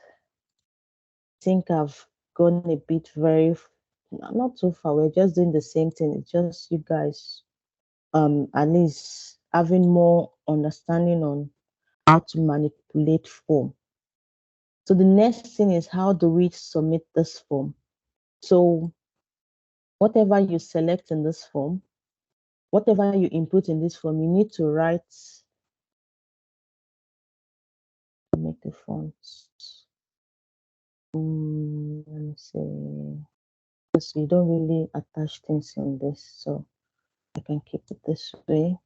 I think I've gone a bit very not too far. We're just doing the same thing. It's just you guys at least having more understanding on how to manipulate form. So the next thing is, how do we submit this form? So whatever you select in this form, whatever you input in this form, you need to write, make the fonts. Let me see. Because you don't really attach things in this, so I can keep it this way.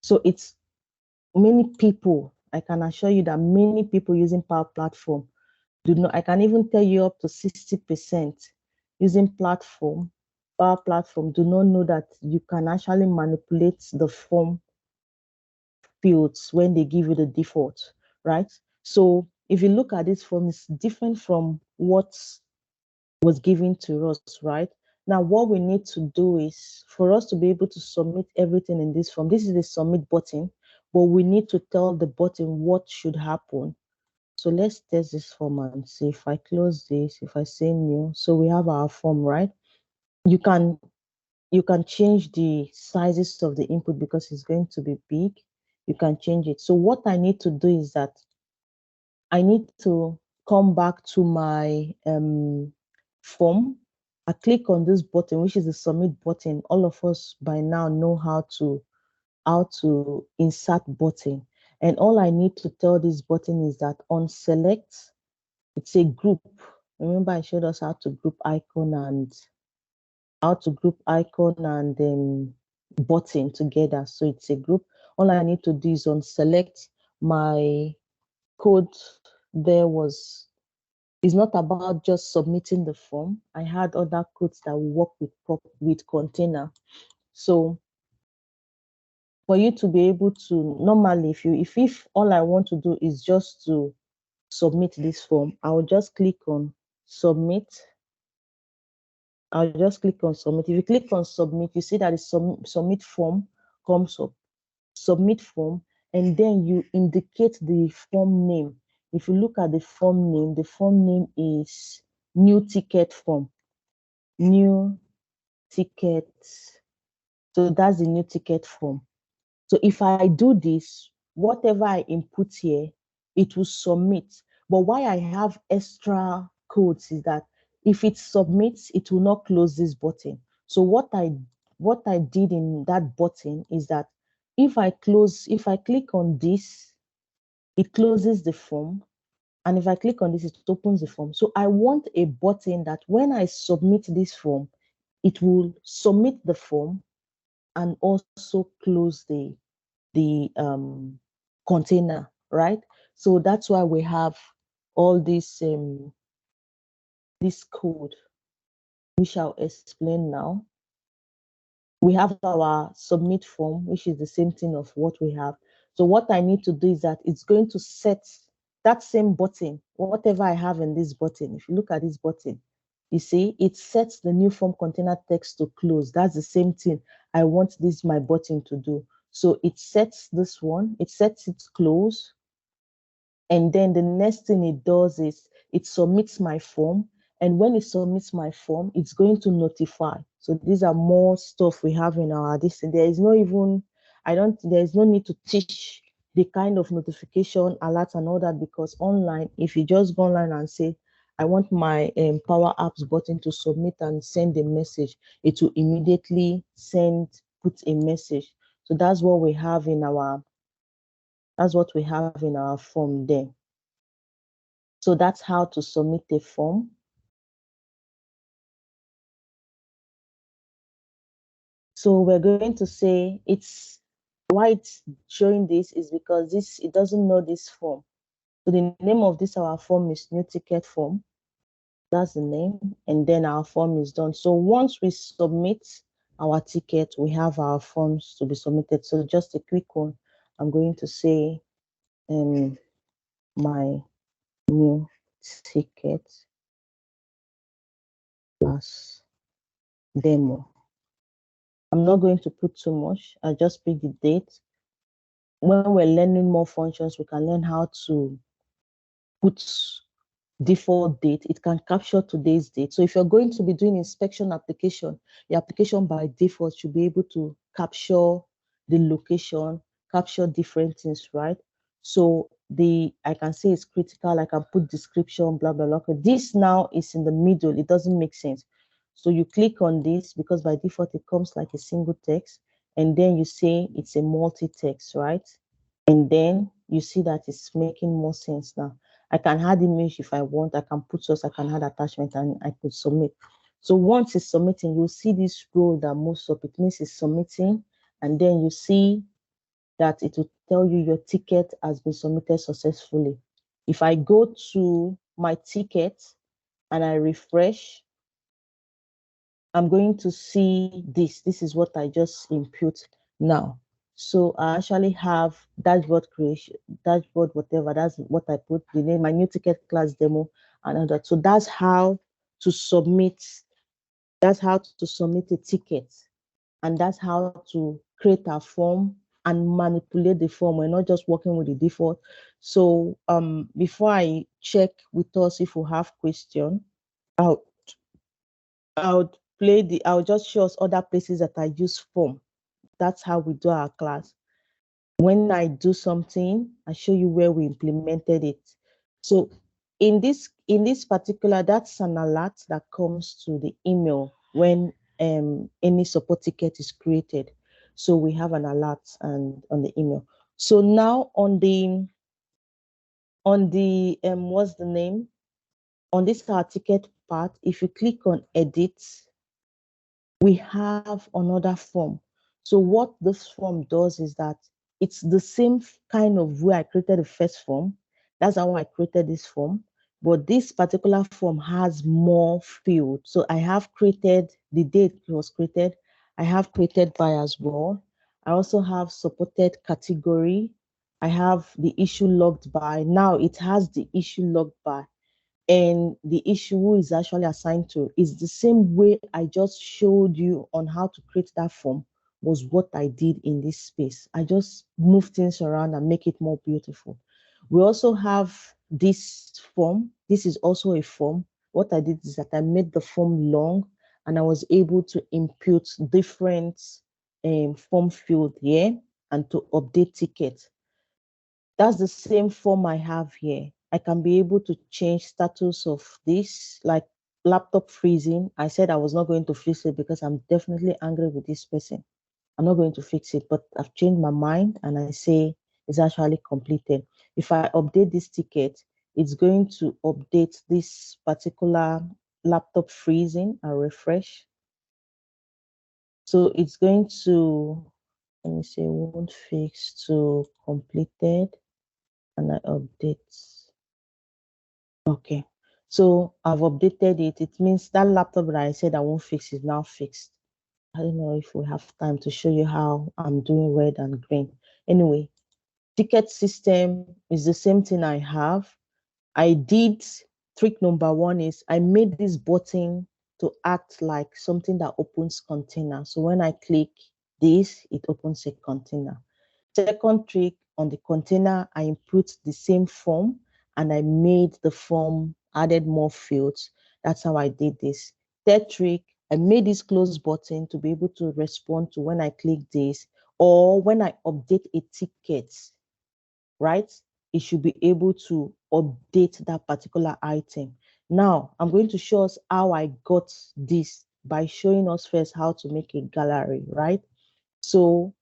So it's many people, I can assure you that many people using Power Platform do not, I can even tell you up to 60% using Power Platform do not know that you can actually manipulate the form fields when they give you the default, right? So if you look at this form, it's different from what was given to us, right? Now, what we need to do is, for us to be able to submit everything in this form, this is the submit button. but we need to tell the button what should happen. So let's test this form and see. If I close this, if I say new, so we have our form, right? You can change the sizes of the input because it's going to be big. You can change it. So what I need to do is that I need to come back to my form. I click on this button, which is the submit button. All of us by now know how to insert button. And all I need to tell this button is that on select, it's a group. Remember, I showed us how to group icon and button together. So it's a group. All I need to do is on select. My code there is not about just submitting the form. I had other codes that work with container. So for you to be able to, normally, if all I want to do is just to submit this form, I'll just click on submit. I'll just click on submit. If you click on submit, you see that the submit form comes up. Submit form, and then you indicate the form name. If you look at the form name is new ticket form. New ticket. So that's the new ticket form. So if I do this, whatever I input here, it will submit. But why I have extra codes is that if it submits, it will not close this button. So what I did in that button is that if I click on this, it closes the form. And if I click on this, it opens the form. So I want a button that when I submit this form, it will submit the form and also close the container, right? So that's why we have all this code, which I'll explain now. We have our submit form, which is the same thing of what we have. So what I need to do is that it's going to set that same button, whatever I have in this button. If you look at this button, you see it sets the new form container text to close. That's the same thing I want this my button to do. So it sets this one, it sets it close, and then the next thing it does is it submits my form. And when it submits my form, it's going to notify. So these are more stuff we have in our this. There is no even, there is no need to teach the kind of notification alerts and all that, because online, if you just go online and say, I want my PowerApps button to submit and send a message, it will immediately put a message. So that's what we have in our form there. So that's how to submit a form. So we're going to say why it's showing this is because it doesn't know this form. So the name of our form is new ticket form. That's the name, and then our form is done. So once we submit our ticket, we have our forms to be submitted. So just a quick one. I'm going to say my new ticket plus demo. I'm not going to put too much. I just pick the date. When we're learning more functions, we can learn how to put default date. It can capture today's date. So if you're going to be doing inspection application, your application by default should be able to capture the location, capture different things, right? So I can say it's critical. I can put description, blah, blah, blah. This now is in the middle. It doesn't make sense. So you click on this because by default, it comes like a single text. And then you say it's a multi-text, right? And then you see that it's making more sense now. I can add image if I want. I can put source, I can add attachment, and I could submit. So once it's submitting, you'll see this row that moves up. It means it's submitting. And then you see that it will tell you your ticket has been submitted successfully. If I go to my ticket and I refresh, I'm going to see this. This is what I just input now. So I actually have dashboard creation, dashboard, whatever. That's what I put the name, my new ticket class demo, and all that. So that's how to submit. That's how to submit a ticket, and that's how to create a form and manipulate the form. We're not just working with the default. So before I check with us if we have question, I'll I'll just show us other places that I use form. That's how we do our class. When I do something, I show you where we implemented it. So in this particular, that's an alert that comes to the email when any support ticket is created. So we have an alert and on the email. So now on the what's the name? On this our ticket part, if you click on edit, we have another form. So what this form does is that it's the same kind of way I created the first form. That's how I created this form. But this particular form has more fields. So I have created the date it was created. I have created by as well. I also have supported category. I have the issue logged by. Now it has the issue logged by, and the issue who is actually assigned to is the same way I just showed you on how to create that form was what I did in this space. I just move things around and make it more beautiful. We also have this form. This is also a form. What I did is that I made the form long and I was able to input different form field here and to update tickets. That's the same form I have here. I can be able to change status of this, like laptop freezing. I said I was not going to fix it because I'm definitely angry with this person. I'm not going to fix it, but I've changed my mind and I say it's actually completed. If I update this ticket, it's going to update this particular laptop freezing and refresh. So it's going to, let me say, won't fix to completed. And I update. Okay, so I've updated it. It means that laptop that I said I won't fix is now fixed. I don't know if we have time to show you how I'm doing red and green. Anyway, ticket system is the same thing I have. I did trick number one is I made this button to act like something that opens container. So when I click this, it opens a container. Second trick, on the container, I input the same form and I made the form, added more fields. That's how I did this. Third trick, I made this close button to be able to respond to when I click this or when I update a ticket, right? It should be able to update that particular item. Now, I'm going to show us how I got this by showing us first how to make a gallery, right? So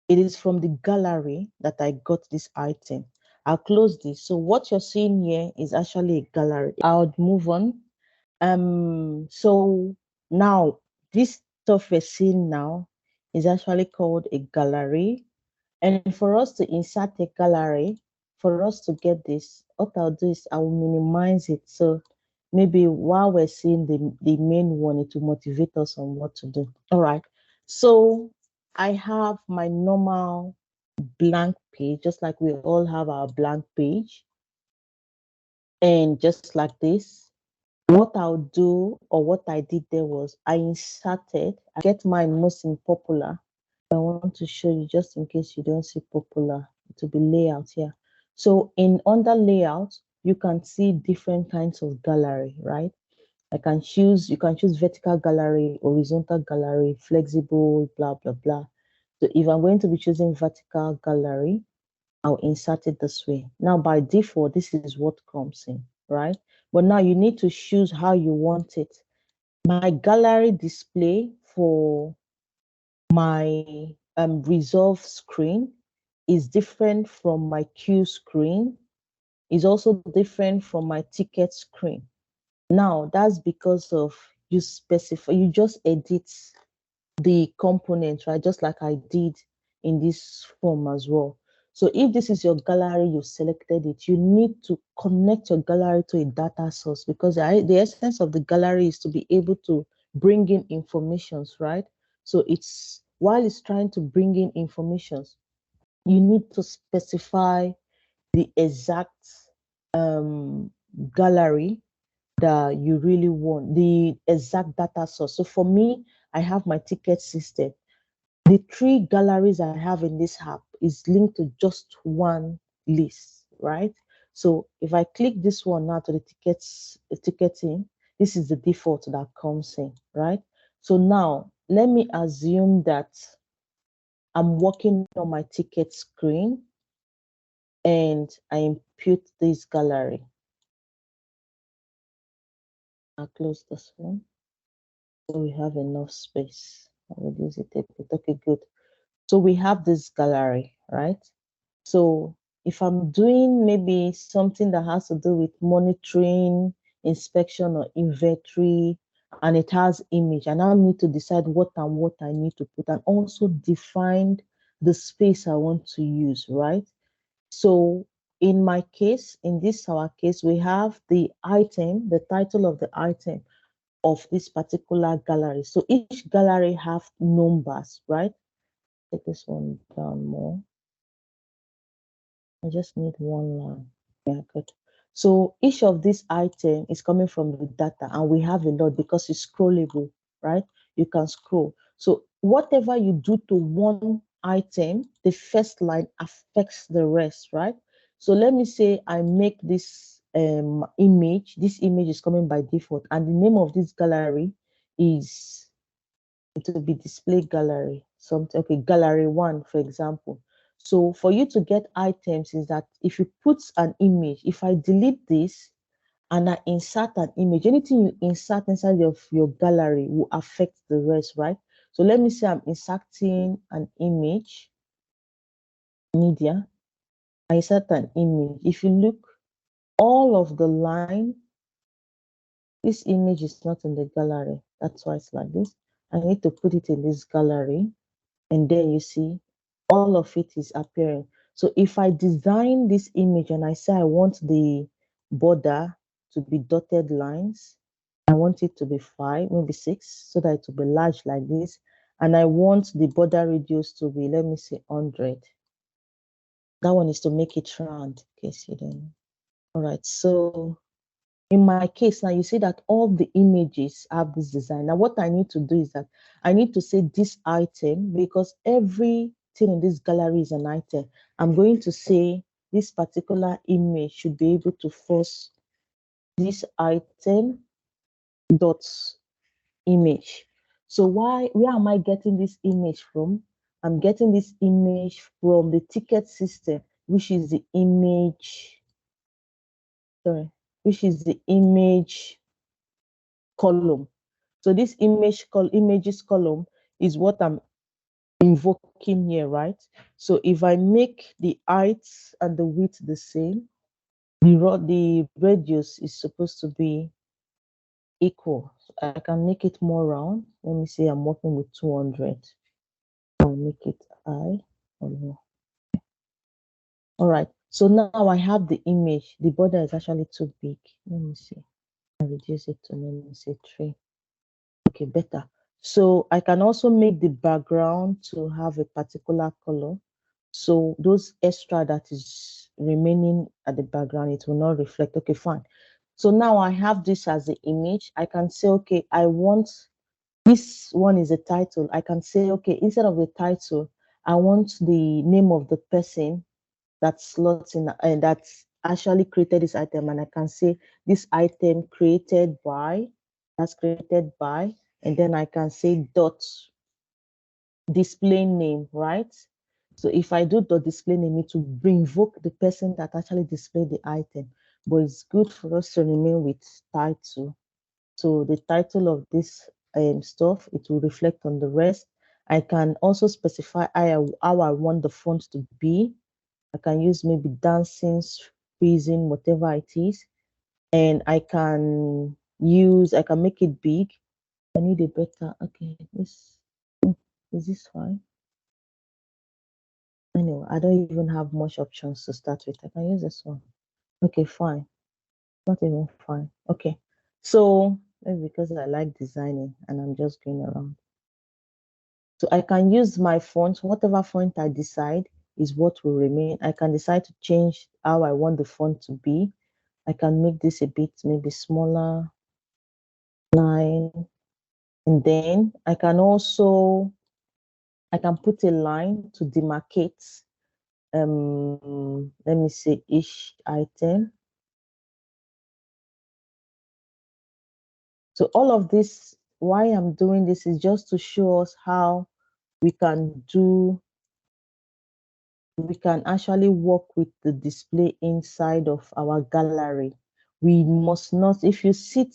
it is from the gallery that I got this item. I'll close this. So what you're seeing here is actually a gallery. I'll move on. So now this stuff we're seeing now is actually called a gallery. And for us to insert a gallery, for us to get this, what I'll do is I will minimize it. So maybe while we're seeing the main one, it will motivate us on what to do. All right. So I have my normal blank page, just like we all have our blank page. And just like this, what I'll do or what I did there was I inserted, I get mine most in popular. I want to show you just in case you don't see popular, it will be layout here. So in under layout, you can see different kinds of gallery, right? You can choose vertical gallery, horizontal gallery, flexible, blah, blah, blah. So if I'm going to be choosing vertical gallery, I'll insert it this way. Now, by default, this is what comes in, right? But now you need to choose how you want it. My gallery display for my resolve screen is different from my queue screen, is also different from my ticket screen. Now, that's because of you just edit the components, right? Just like I did in this form as well. So if this is your gallery, you selected it, you need to connect your gallery to a data source because the essence of the gallery is to be able to bring in informations, right? So it's while it's trying to bring in informations, you need to specify the exact gallery that you really want, the exact data source. So for me, I have my ticket system. the 3 galleries I have in this app is linked to just one list, right? So if I click this one now to the ticketing, this is the default that comes in, right? So now let me assume that I'm working on my ticket screen and I input this gallery. I'll close this one so we have enough space. I'll reduce it a bit. Okay, good. So we have this gallery, right? So if I'm doing maybe something that has to do with monitoring, inspection, or inventory, and it has image, and I need to decide what I need to put, and also define the space I want to use, right? So in my case, in this our case, we have the item, the title of the item of this particular gallery. So each gallery have numbers, right? Take this one down more. I just need one line. Yeah, good. So each of these items is coming from the data, and we have a lot because it's scrollable, right? You can scroll. So whatever you do to one item, the first line affects the rest, right? So let me say I make this image. This image is coming by default, and the name of this gallery is, it will be display gallery. Something, okay, gallery 1, for example. So for you to get items is that if you put an image, if I delete this and I insert an image, anything you insert inside of your gallery will affect the rest, right? So let me say I'm inserting an image, media. I insert an image. If you look, all of the line, this image is not in the gallery. That's why it's like this. I need to put it in this gallery. And then you see all of it is appearing. So if I design this image and I say I want the border to be dotted lines, I want it to be 5, maybe 6, so that it will be large like this. And I want the border radius to be, let me say, 100. That one is to make it round, in case you don't know. All right, so in my case, now you see that all the images have this design. Now, what I need to do is that I need to say this item, because everything in this gallery is an item. I'm going to say this particular image should be able to force this item dot image. So where am I getting this image from? I'm getting this image from the ticket system, which is the image, sorry, which is the image column. So this images column is what I'm invoking here, right? So if I make the height and the width the same, the radius is supposed to be equal. So I can make it more round. Let me say I'm working with 200. I'll make it high or low. All right. So now I have the image. The border is actually too big. Let me see. I reduce it to, let me say, 3. Okay, better. So I can also make the background to have a particular color. So those extra that is remaining at the background, it will not reflect. Okay, fine. So now I have this as the image. I can say, okay, I want, this one is a title. I can say, okay, instead of the title, I want the name of the person that slots in and that's actually created this item. And I can say this item created by, that's created by, and then I can say dot display name, right? So if I do dot display name, it will invoke the person that actually displayed the item. But it's good for us to remain with title. So the title of this stuff, it will reflect on the rest. I can also specify how I want the font to be. I can use maybe dancing, freezing, whatever it is. And I can make it big. I need a better, okay, is this fine? Anyway, I don't even have much options to start with. I can use this one. Okay, fine. Not even fine. Okay. So maybe because I like designing and I'm just going around. So I can use my font, whatever font I decide is what will remain. I can decide to change how I want the font to be. I can make this a bit maybe smaller, 9. And then I can also I can put a line to demarcate, let me say, each item. So all of this, why I'm doing this is just to show us how we can actually work with the display inside of our gallery. We must not, if you sit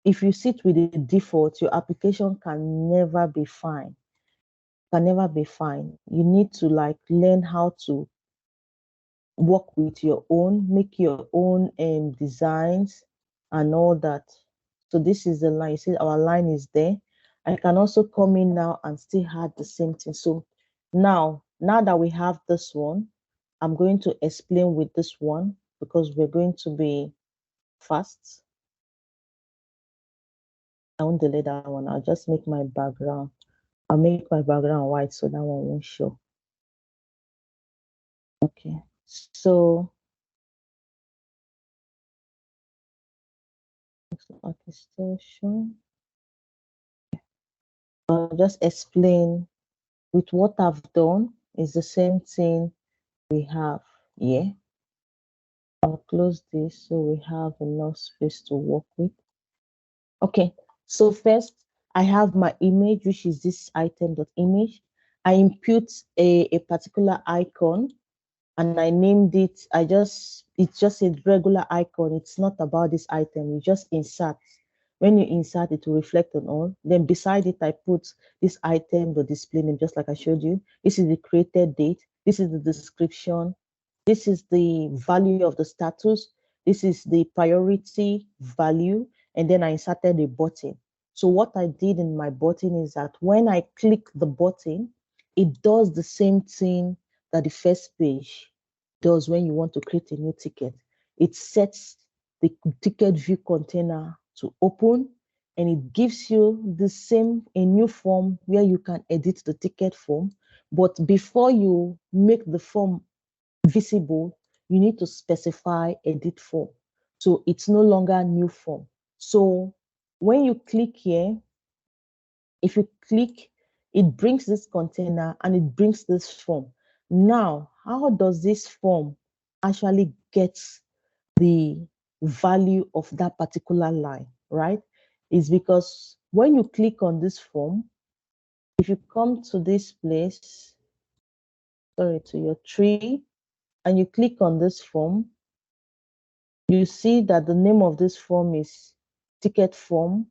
with the default, your application can never be fine. You need to like learn how to work with your own, make your own designs and all that. So this is the line. You see our line is there. I can also come in now and still add the same thing. So now that we have this one, I'm going to explain with this one because we're going to be fast. I won't delete that one. I'll just make my background. I'll make my background white so that one won't show. Okay. So looks it's still showing. I'll just explain with what I've done is the same thing we have here. I'll close this so we have enough space to work with. Okay, so first I have my image, which is this item.image. I input a particular icon and I named it, it's just a regular icon. It's not about this item. You just insert. When you insert, it will reflect on all. Then beside it, I put this item, the display name, just like I showed you. This is the created date. This is the description. This is the value of the status. This is the priority value. And then I inserted a button. So what I did in my button is that when I click the button, it does the same thing that the first page does when you want to create a new ticket. It sets the ticket view container to open, and it gives you a new form where you can edit the ticket form. But before you make the form visible, you need to specify edit form. So it's no longer a new form. So when you click here, if you click, it brings this container and it brings this form. Now, how does this form actually get the value of that particular line, right? Is because when you click on this form, if you come to this place, sorry, to your tree, and you click on this form, you see that the name of this form is ticket form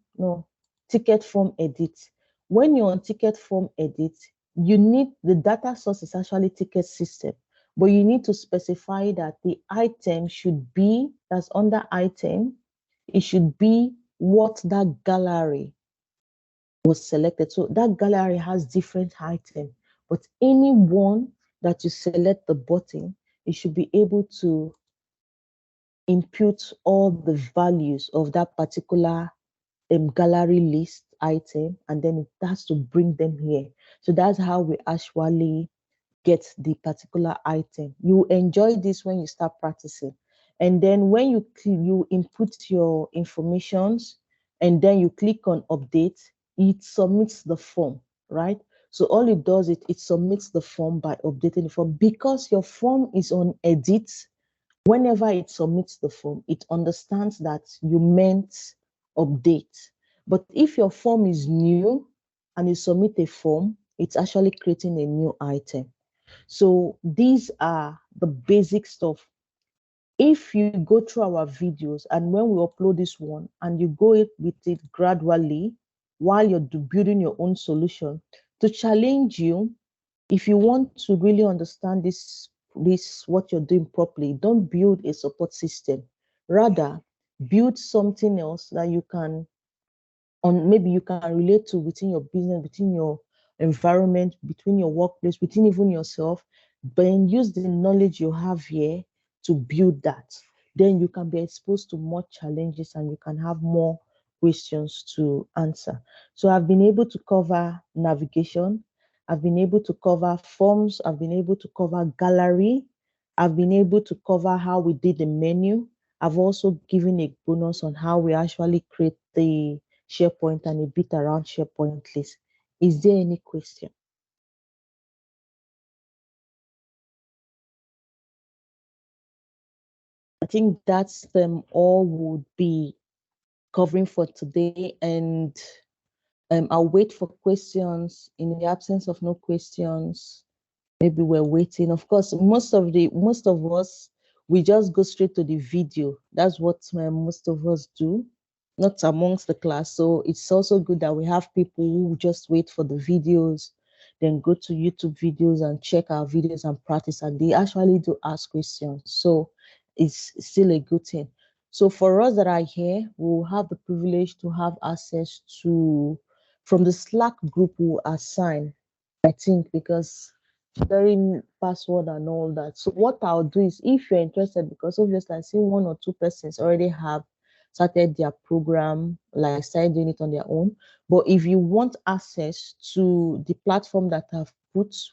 edit. When you're on ticket form edit, you need the data source is actually ticket system, but you need to specify that the item should be, that's under item, it should be what that gallery was selected. So that gallery has different items, but any one that you select the button, it should be able to input all the values of that particular gallery list item, and then it has to bring them here. So that's how we actually get the particular item. You enjoy this when you start practicing. And then when you input your informations and then you click on update, it submits the form, right? So all it does, it submits the form by updating the form. Because your form is on edit, whenever it submits the form, it understands that you meant update. But if your form is new and you submit a form, it's actually creating a new item. So these are the basic stuff. If you go through our videos and when we upload this one and you go with it gradually while you're building your own solution, to challenge you, if you want to really understand this what you're doing properly, don't build a support system. Rather, build something else that you can maybe you can relate to within your business, within your environment, between your workplace, within even yourself. Then use the knowledge you have here to build that. Then you can be exposed to more challenges and you can have more questions to answer. So I've been able to cover navigation. I've been able to cover forms. I've been able to cover gallery. I've been able to cover how we did the menu. I've also given a bonus on how we actually create the SharePoint and a bit around SharePoint list. Is there any question? I think that's them all would be covering for today, and I'll wait for questions. In the absence of no questions, maybe we're waiting. Of course, most of us, we just go straight to the video. That's what most of us do, not amongst the class. So it's also good that we have people who just wait for the videos, then go to YouTube videos and check our videos and practice, and they actually do ask questions. So it's still a good thing. So for us that are here, we'll have the privilege to have access to, from the Slack group we'll assign, I think, because sharing password and all that. So what I'll do is, if you're interested, because obviously I see one or two persons already have started their program, like started doing it on their own. But if you want access to the platform that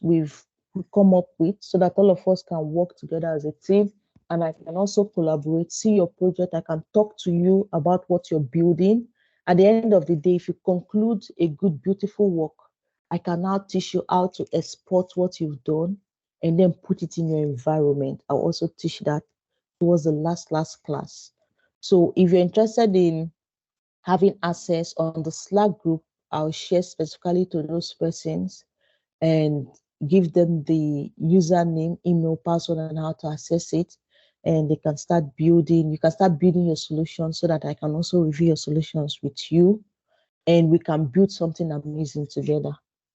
we've come up with, so that all of us can work together as a team, and I can also collaborate, see your project, I can talk to you about what you're building. At the end of the day, if you conclude a good, beautiful work, I can now teach you how to export what you've done and then put it in your environment. I'll also teach that towards the last class. So if you're interested in having access on the Slack group, I'll share specifically to those persons and give them the username, email, password, and how to access it. And they can start building, you can start building your solution, so that I can also review your solutions with you and we can build something amazing together.